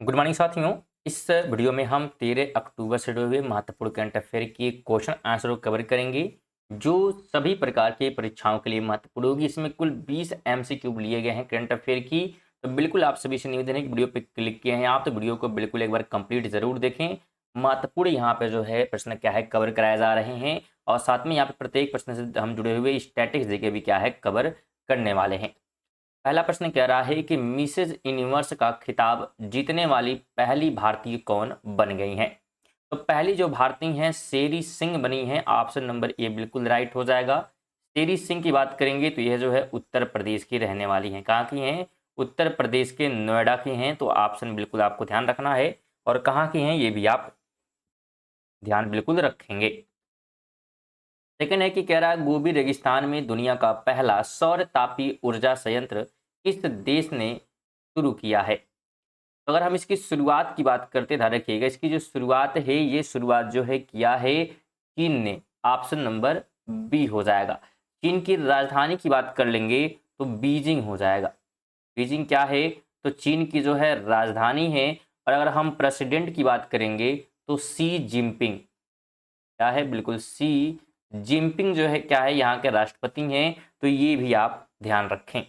Good morning साथियों। इस video में हम 13 अक्टूबर से जुड़े हुए महत्वपूर्ण करंट अफेयर के क्वेश्चन आंसर को कवर करेंगे जो सभी प्रकार के परीक्षाओं के लिए महत्वपूर्ण होगी। इसमें कुल 20 एमसीक्यू लिए गए हैं करंट अफेयर की। तो बिल्कुल आप सभी से निवेदन है कि वीडियो पे क्लिक किए हैं आप तो वीडियो को बिल्कुल एक बार कंप्लीट जरूर देखें। महत्वपूर्ण यहाँ पे जो है प्रश्न क्या है कवर कराए जा रहे हैं और साथ में यहाँ पे प्रत्येक प्रश्न से हम जुड़े हुए स्टैटिक्स जीके भी क्या है कवर करने वाले हैं। पहला प्रश्न कह रहा है कि मिसेज यूनिवर्स का खिताब जीतने वाली पहली भारतीय कौन बन गई हैं। तो पहली जो भारतीय हैं शेरी सिंह बनी हैं। ऑप्शन नंबर ए बिल्कुल राइट हो जाएगा। शेरी सिंह की बात करेंगे तो यह जो है उत्तर प्रदेश की रहने वाली हैं। कहाँ की हैं? उत्तर प्रदेश के नोएडा की हैं। तो ऑप्शन बिल्कुल आपको ध्यान रखना है और कहाँ की हैं ये भी आप ध्यान बिल्कुल रखेंगे। सेकंड है कि कह रहा है गोबी रेगिस्तान में दुनिया का पहला सौर तापीय ऊर्जा संयंत्र किस देश ने शुरू किया है। तो अगर हम इसकी शुरुआत की बात करते ध्यान रखिएगा, इसकी जो शुरुआत है ये शुरुआत जो है किया है चीन ने। ऑप्शन नंबर बी हो जाएगा। चीन की राजधानी की बात कर लेंगे तो बीजिंग हो जाएगा। बीजिंग क्या है? तो चीन की जो है राजधानी है। और अगर हम प्रेसिडेंट की बात करेंगे तो सी जिनपिंग क्या है? बिल्कुल सी जिनपिंग जो है क्या है यहाँ के राष्ट्रपति हैं। तो ये भी आप ध्यान रखें।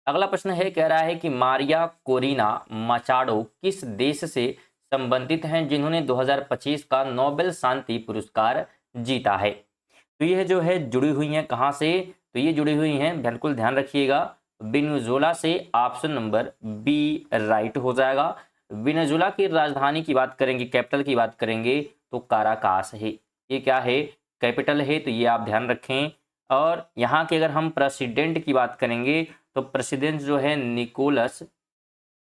अगला प्रश्न है कह रहा है कि मारिया कोरिना मचाडो किस देश से संबंधित हैं जिन्होंने 2025 का नोबेल शांति पुरस्कार जीता है। तो यह जो है जुड़ी हुई हैं कहाँ से? तो ये जुड़ी हुई हैं बिल्कुल ध्यान रखिएगा वेनेजुएला से। ऑप्शन नंबर बी राइट हो जाएगा। वेनेजुएला की राजधानी की बात करेंगे, कैपिटल की बात करेंगे तो काराकास है। ये क्या है? कैपिटल है। तो ये आप ध्यान रखें। और यहाँ के अगर हम प्रेसिडेंट की बात करेंगे तो प्रेसिडेंट जो है निकोलस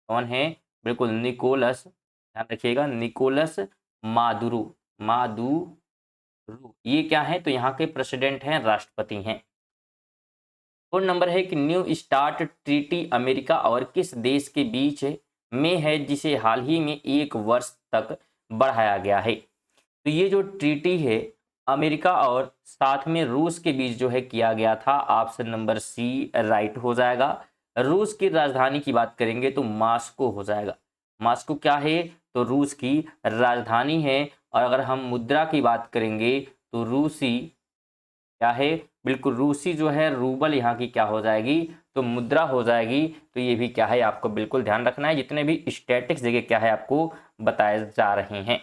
कौन है? बिल्कुल निकोलस, ध्यान रखिएगा निकोलस मादुरो। मादुरो ये क्या है? तो यहाँ के प्रेसिडेंट हैं, राष्ट्रपति हैं। फोन नंबर है कि न्यू स्टार्ट ट्रीटी अमेरिका और किस देश के बीच में है जिसे हाल ही में 1 वर्ष तक बढ़ाया गया है। तो ये जो ट्रीटी है अमेरिका और साथ में रूस के बीच जो है किया गया था। ऑप्शन नंबर सी राइट हो जाएगा। रूस की राजधानी की बात करेंगे तो मास्को हो जाएगा। मास्को क्या है? तो रूस की राजधानी है। और अगर हम मुद्रा की बात करेंगे तो रूसी क्या है? बिल्कुल रूसी जो है रूबल यहाँ की क्या हो जाएगी? तो मुद्रा हो जाएगी। तो ये भी क्या है आपको बिल्कुल ध्यान रखना है। जितने भी स्टैटिक्स जगह क्या है आपको बताए जा रहे हैं।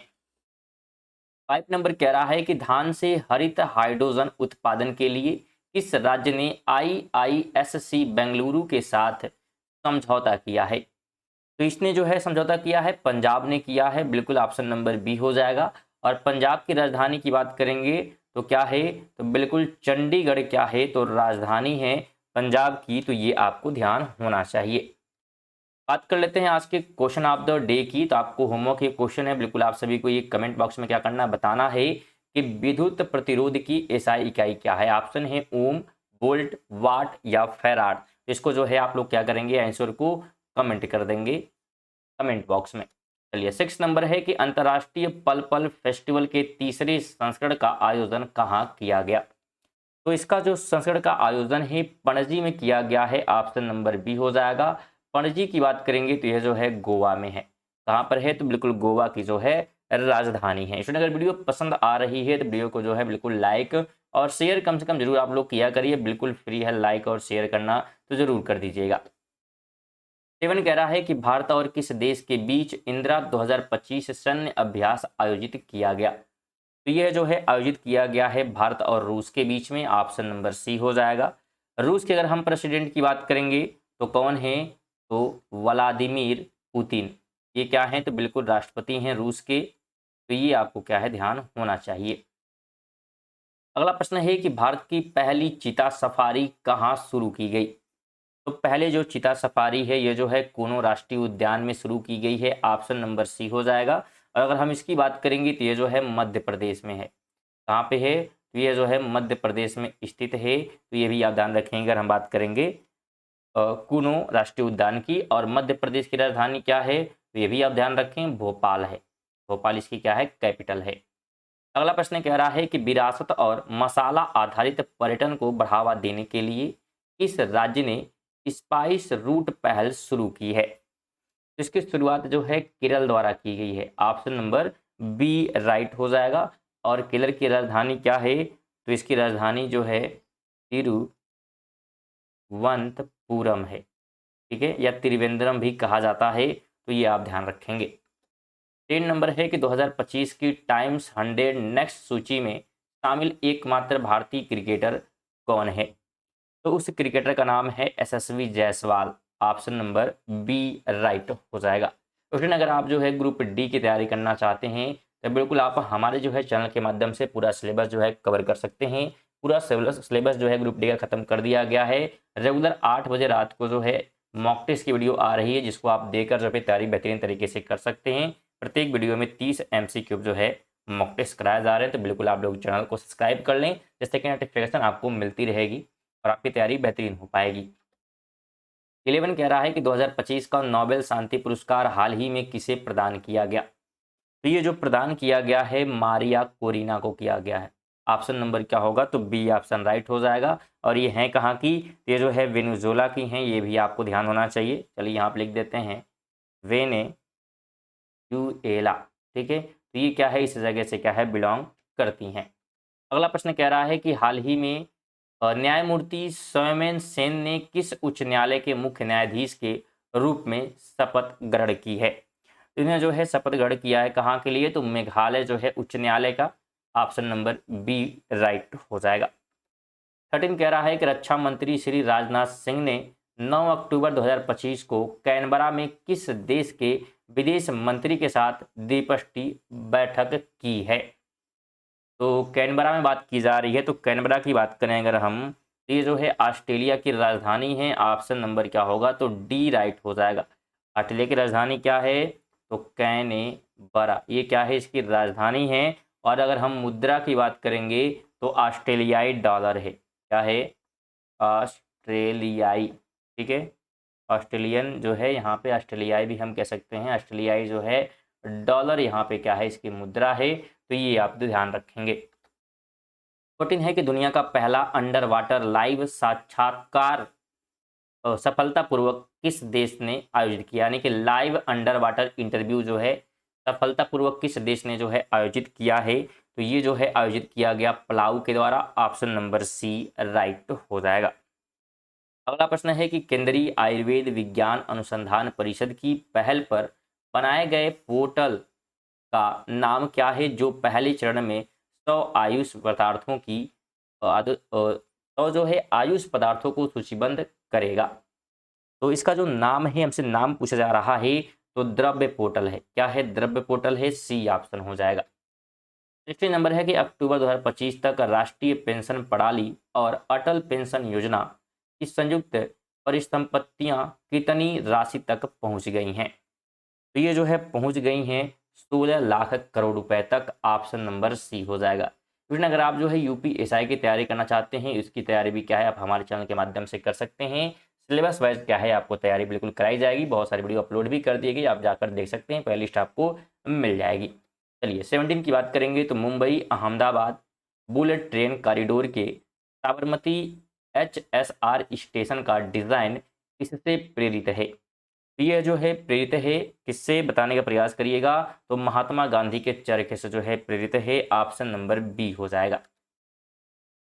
5 नंबर कह रहा है कि धान से हरित हाइड्रोजन उत्पादन के लिए किस राज्य ने आईआईएससी बेंगलुरु के साथ समझौता किया है। तो इसने जो है समझौता किया है पंजाब ने किया है। बिल्कुल ऑप्शन नंबर बी हो जाएगा। और पंजाब की राजधानी की बात करेंगे तो क्या है? तो बिल्कुल चंडीगढ़ क्या है? तो राजधानी है पंजाब की। तो ये आपको ध्यान होना चाहिए। बात कर लेते हैं आज के क्वेश्चन ऑफ द डे की। तो आपको होमवर्क ये क्वेश्चन है, बिल्कुल आप सभी को ये कमेंट बॉक्स में क्या करना है बताना है कि विद्युत प्रतिरोध की एसआई इकाई क्या है। ऑप्शन है ओम, वोल्ट, वाट या फैराड। इसको जो है आप लोग क्या करेंगे आंसर को कमेंट कर देंगे कमेंट बॉक्स में। चलिए 6 नंबर है कि अंतर्राष्ट्रीय पल पल फेस्टिवल के तीसरे संस्करण का आयोजन कहाँ किया गया। तो इसका जो संस्करण का आयोजन है पणजी में किया गया है। ऑप्शन नंबर बी हो जाएगा। पणजी की बात करेंगे तो यह जो है गोवा में है। कहाँ पर है? तो बिल्कुल गोवा की जो है राजधानी है। स्टूडेंट अगर वीडियो पसंद आ रही है तो वीडियो को जो है बिल्कुल लाइक और शेयर कम से कम जरूर आप लोग किया करिए। बिल्कुल फ्री है लाइक और शेयर करना, तो जरूर कर दीजिएगा। 7 कह रहा है कि भारत और किस देश के बीच इंदिरा 2025 सैन्य अभ्यास आयोजित किया गया। तो यह जो है आयोजित किया गया है भारत और रूस के बीच में। ऑप्शन नंबर सी हो जाएगा। रूस के अगर हम प्रेसिडेंट की बात करेंगे तो कौन है? तो व्लादिमीर पुतिन ये क्या है? तो बिल्कुल राष्ट्रपति हैं रूस के। तो ये आपको क्या है ध्यान होना चाहिए। अगला प्रश्न है कि भारत की पहली चीता सफारी कहाँ शुरू की गई। तो पहले जो चीता सफारी है ये जो है कूनो राष्ट्रीय उद्यान में शुरू की गई है। ऑप्शन नंबर सी हो जाएगा। और अगर हम इसकी बात करेंगे तो ये जो है मध्य प्रदेश में है। कहाँ पे है? तो ये जो है मध्य प्रदेश में स्थित है। तो ये भी आप ध्यान रखेंगे अगर हम बात करेंगे कूनो राष्ट्रीय उद्यान की। और मध्य प्रदेश की राजधानी क्या है? तो ये भी आप ध्यान रखें भोपाल है। भोपाल इसकी क्या है? कैपिटल है। अगला प्रश्न कह रहा है कि विरासत और मसाला आधारित पर्यटन को बढ़ावा देने के लिए किस राज्य ने स्पाइस रूट पहल शुरू की है। इसकी शुरुआत जो है केरल द्वारा की गई है। ऑप्शन नंबर बी राइट हो जाएगा। और केरल की राजधानी क्या है? तो इसकी राजधानी जो है तिरुवनंतपुरम है। ठीक है, या त्रिवेंद्रम भी कहा जाता है, तो ये आप ध्यान रखेंगे। 10 नंबर है कि 2025 की टाइम्स 100 नेक्स्ट सूची में शामिल एकमात्र भारतीय क्रिकेटर कौन है? तो उस क्रिकेटर का नाम है Yashasvi Jaiswal. Option number B right हो जाएगा। तो फ्रेंड, अगर आप जो है ग्रुप डी की तैयारी करना चाहते हैं तो बिल्कुल आप हमारे जो है चैनल के माध्यम से पूरा सिलेबस जो है कवर कर सकते हैं। पूरा सिलेबस जो है ग्रुप डी का खत्म कर दिया गया है। रेगुलर 8 बजे रात को जो है मॉक टेस्ट की वीडियो आ रही है, जिसको आप देखकर जो है तैयारी बेहतरीन तरीके से कर सकते हैं। प्रत्येक वीडियो में 30 MCQ जो है मॉक टेस्ट कराया जा रहे हैं। तो बिल्कुल आप लोग चैनल को सब्सक्राइब कर लें, जिससे कि नोटिफिकेशन आपको मिलती रहेगी और आपकी तैयारी बेहतरीन हो पाएगी। 11 कह रहा है कि 2025 का नोबेल शांति पुरस्कार हाल ही में किसे प्रदान किया गया? तो ये जो प्रदान किया गया है मारिया कोरिना को किया गया है। ऑप्शन नंबर क्या होगा? तो बी ऑप्शन राइट हो जाएगा। और ये हैं कहाँ की? ये जो है वेनेजुएला की हैं, ये भी आपको ध्यान होना चाहिए। चलिए यहाँ पे लिख देते हैं वेनेजुएला। ठीक है, तो ये क्या है, इस जगह से क्या है बिलोंग करती हैं। अगला प्रश्न कह रहा है कि हाल ही में न्यायमूर्ति सौमेन सेन ने किस उच्च न्यायालय के मुख्य न्यायाधीश के रूप में शपथ ग्रहण की है? इन्हें जो है शपथ ग्रहण किया है कहाँ के लिए? तो मेघालय जो है उच्च न्यायालय का। ऑप्शन नंबर बी राइट हो जाएगा। 13 कह रहा है कि रक्षा मंत्री श्री राजनाथ सिंह ने 9 अक्टूबर 2025 को कैनबरा में किस देश के विदेश मंत्री के साथ द्विपक्षीय बैठक की है? तो कैनबरा में बात की जा रही है, तो कैनबरा की बात करें अगर हम, तो ये जो है ऑस्ट्रेलिया की राजधानी है। ऑप्शन नंबर क्या होगा? तो डी राइट हो जाएगा। ऑस्ट्रेलिया की राजधानी क्या है? तो कैनबरा, ये क्या है, इसकी राजधानी है। और अगर हम मुद्रा की बात करेंगे तो ऑस्ट्रेलियाई डॉलर है। क्या है? ऑस्ट्रेलियाई। ठीक है, ऑस्ट्रेलियन जो है यहाँ पे ऑस्ट्रेलियाई भी हम कह सकते हैं। ऑस्ट्रेलियाई जो है डॉलर यहाँ पे क्या है, इसकी मुद्रा है। तो ये आप ध्यान रखेंगे। 14 है कि दुनिया का पहला अंडर वाटर लाइव साक्षात्कार सफलतापूर्वक किस देश ने आयोजित किया? यानी कि लाइव अंडर वाटर इंटरव्यू जो है सफलतापूर्वक किस देश ने जो है आयोजित किया है? तो ये जो है आयोजित किया गया पलाऊ के द्वारा। ऑप्शन नंबर सी राइट हो जाएगा। अगला प्रश्न है कि केंद्रीय आयुर्वेद विज्ञान अनुसंधान परिषद की पहल पर बनाए गए पोर्टल का नाम क्या है, जो पहले चरण में 100 आयुष पदार्थों की 100 जो है आयुष पदार्थों को सूचीबद्ध करेगा? तो इसका जो नाम है, हमसे नाम पूछा जा रहा है, तो द्रव्य पोर्टल है। क्या है? द्रव्य पोर्टल है। सी ऑप्शन हो जाएगा। 16 नंबर है कि अक्टूबर 2025 तक राष्ट्रीय पेंशन प्रणाली और अटल पेंशन योजना की संयुक्त परिसंपत्तियां कितनी राशि तक पहुंच गई हैं? तो ये जो है पहुंच गई हैं 16 लाख करोड़ रुपए तक। ऑप्शन नंबर सी हो जाएगा। फिर अगर आप जो है यूपीएसआई की तैयारी करना चाहते हैं, इसकी तैयारी भी क्या है आप हमारे चैनल के माध्यम से कर सकते हैं। सिलेबस वाइज क्या है आपको तैयारी बिल्कुल कराई जाएगी। बहुत सारी वीडियो अपलोड भी कर दी गई, आप जाकर देख सकते हैं, प्लेलिस्ट आपको मिल जाएगी। चलिए 17 की बात करेंगे तो Mumbai Ahmedabad bullet train corridor के साबरमती HSR स्टेशन का डिज़ाइन किससे प्रेरित है? तो ये जो है प्रेरित है किससे, बताने का प्रयास करिएगा। तो महात्मा गांधी के चरखे से जो है प्रेरित है। ऑप्शन नंबर बी हो जाएगा।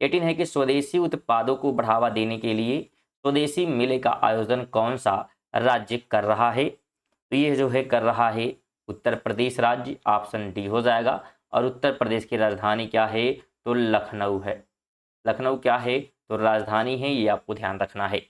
18 है कि स्वदेशी उत्पादों को बढ़ावा देने के लिए स्वदेशी मेले का आयोजन कौन सा राज्य कर रहा है? तो ये जो है कर रहा है उत्तर प्रदेश राज्य। ऑप्शन डी हो जाएगा। और उत्तर प्रदेश की राजधानी क्या है? तो लखनऊ है। लखनऊ क्या है? तो राजधानी है, ये आपको ध्यान रखना है।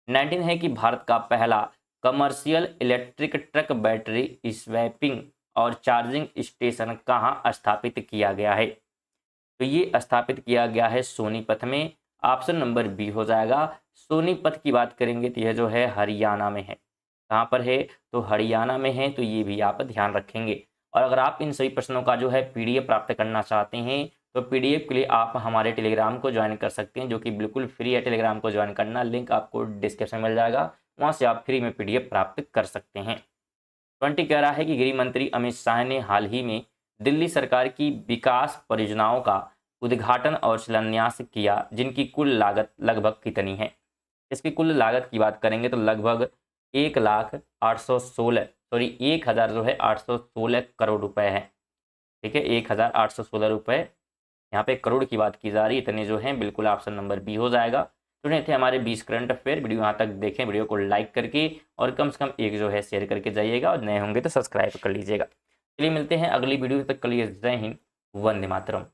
19 है कि भारत का पहला commercial electric truck battery swapping और चार्जिंग स्टेशन कहाँ स्थापित किया गया है? तो ये स्थापित किया गया है सोनीपत में। ऑप्शन नंबर बी हो जाएगा। सोनीपत की बात करेंगे तो यह जो है हरियाणा में है। कहाँ पर है? तो हरियाणा में है। तो ये भी आप ध्यान रखेंगे। और अगर आप इन सभी प्रश्नों का जो है पीडीएफ प्राप्त करना चाहते हैं तो पीडीएफ के लिए आप हमारे टेलीग्राम को ज्वाइन कर सकते हैं, जो कि बिल्कुल फ्री है। टेलीग्राम को ज्वाइन करना, लिंक आपको डिस्क्रिप्शन में मिल जाएगा, वहाँ से आप फ्री में पीडीएफ प्राप्त कर सकते हैं। 20 कह रहा है कि गृह मंत्री अमित शाह ने हाल ही में दिल्ली सरकार की विकास परियोजनाओं का उद्घाटन और शिलान्यास किया, जिनकी कुल लागत लगभग कितनी है? इसकी कुल लागत की बात करेंगे तो लगभग 1,816 जो है 816 करोड़ रुपए है। ठीक है, 1,816 रुपए, यहाँ पे करोड़ की बात की जा रही है, इतने जो हैं बिल्कुल ऑप्शन नंबर बी हो जाएगा। तो ये थे हमारे 20 करंट अफेयर। वीडियो यहाँ तक देखें, वीडियो को लाइक करके और कम से कम एक जो है शेयर करके जाइएगा, और नए होंगे तो सब्सक्राइब कर लीजिएगा। चलिए मिलते हैं अगली वीडियो तक के लिए। जय हिंद, वंदे मातरम।